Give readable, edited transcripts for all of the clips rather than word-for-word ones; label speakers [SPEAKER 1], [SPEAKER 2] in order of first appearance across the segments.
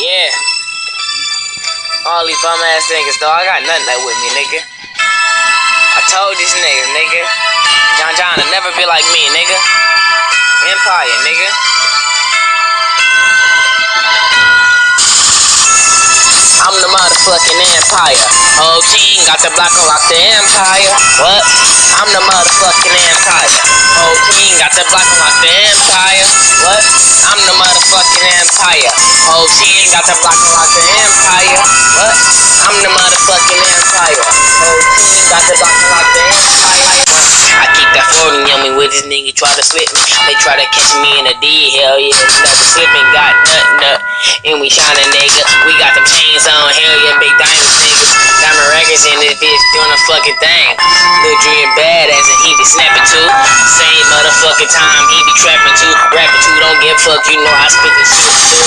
[SPEAKER 1] Yeah. All these bum ass niggas, though. I got nothing that with me, nigga. I told these niggas, nigga. John will never be like me, nigga. Empire, nigga. I'm the motherfucking Empire. Whole team got the block on lock the Empire. What? I'm the motherfucking Empire. Whole team got the block on lock the Empire. What? I'm the motherfucking Empire. Whole team got the block on lock the Empire. What? I'm the motherfucking Empire. Whole team got the block on lock the Empire. I keep that 40 on me with this nigga try to slip me. They try to catch me in a D, hell yeah, never slipping, got nothing up. And we shining, nigga. We got them chains on, hell yeah, big diamonds, nigga. Diamond records in this bitch doing a fucking thing. Lil Dre badass and he be snapping too. Same motherfucking time he be trapping too. Rapping too, don't give a fuck, you know I spit this shit too.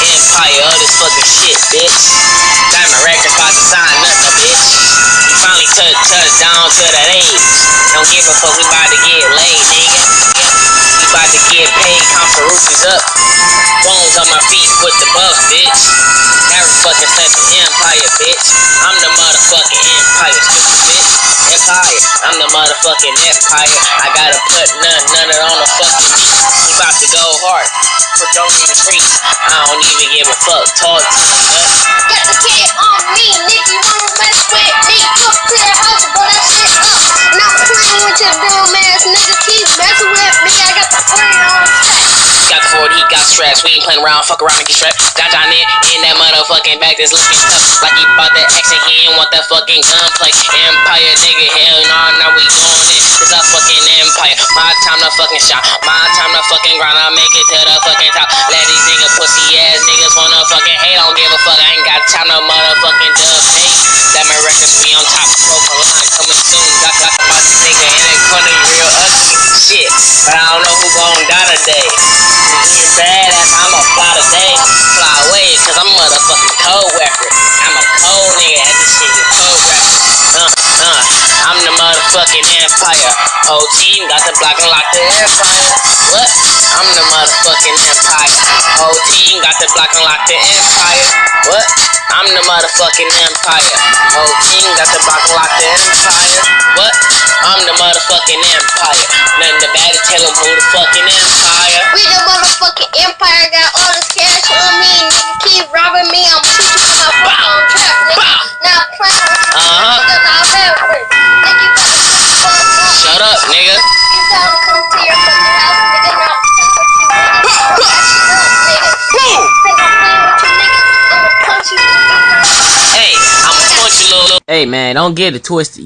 [SPEAKER 1] Empire, all this fucking shit, bitch. Diamond records about to sign nothing, bitch. We finally touch down to that age. Don't give a fuck, we about to get laid, nigga. We about to get paid, comp the roof is up. Bones on my feet with the buff, bitch. Never fucking set the Empire, bitch. I'm the motherfucking Empire, stupid bitch. Empire, I'm the motherfucking Empire. I gotta put none on the fucking beat. We about to go hard, but don't even preach. I don't even give a fuck, talk to him, nut.
[SPEAKER 2] Got the kid on me, nigga, you wanna mess with me? Come to the house, blow that shit up. Not playing with your dumb ass nigga, keep messing with me. I got the 40 on track.
[SPEAKER 1] Got the 40, he got straps. We ain't playing around, fuck around and get strapped. John in that motherfucking back that's looking tough. Like he bought that action, he ain't want that fucking gunplay. Empire, nigga, hell nah, now we going in. It's a fucking Empire. My time to fucking shot. My time to fucking grind. I make it to the fucking top. Let these niggas pussy ass niggas wanna fucking hate. Don't give a fuck, I ain't got time to motherfucking dub hate. That my records, we on top. Profile line coming soon. Got my nigga in the corner, real ugly shit. But I don't know who gon' die today. You badass, I'm a fly today. Fly away, cause I'm a motherfucking cold rapper. I'm a cold nigga at this shit, you cold rapper. I'm the motherfucking Empire. Whole team got the block and lock the Empire. What? I'm the motherfucking Empire. Whole team got the block and lock the Empire. What? I'm the motherfucking Empire. Whole team got the block and lock the Empire. What? I'm the motherfucking Empire. Nothing to bad to tell them who the fucking Empire.
[SPEAKER 2] We the motherfucking Empire, got all this cash on me, nigga, keep robbing me. I'm teaching you my fucking trap, nigga. Not playing with you, nigga, not rapping. Nigga, you better fuck up.
[SPEAKER 1] Shut up, nigga.
[SPEAKER 2] You gotta come to your fucking house, nigga, not playing with you, nigga. Fuck that shit up, nigga. Think I'm playing with you, nigga? I'ma punch you, nigga.
[SPEAKER 1] Hey, I'ma punch you, little. Hey, man, don't get it twisted.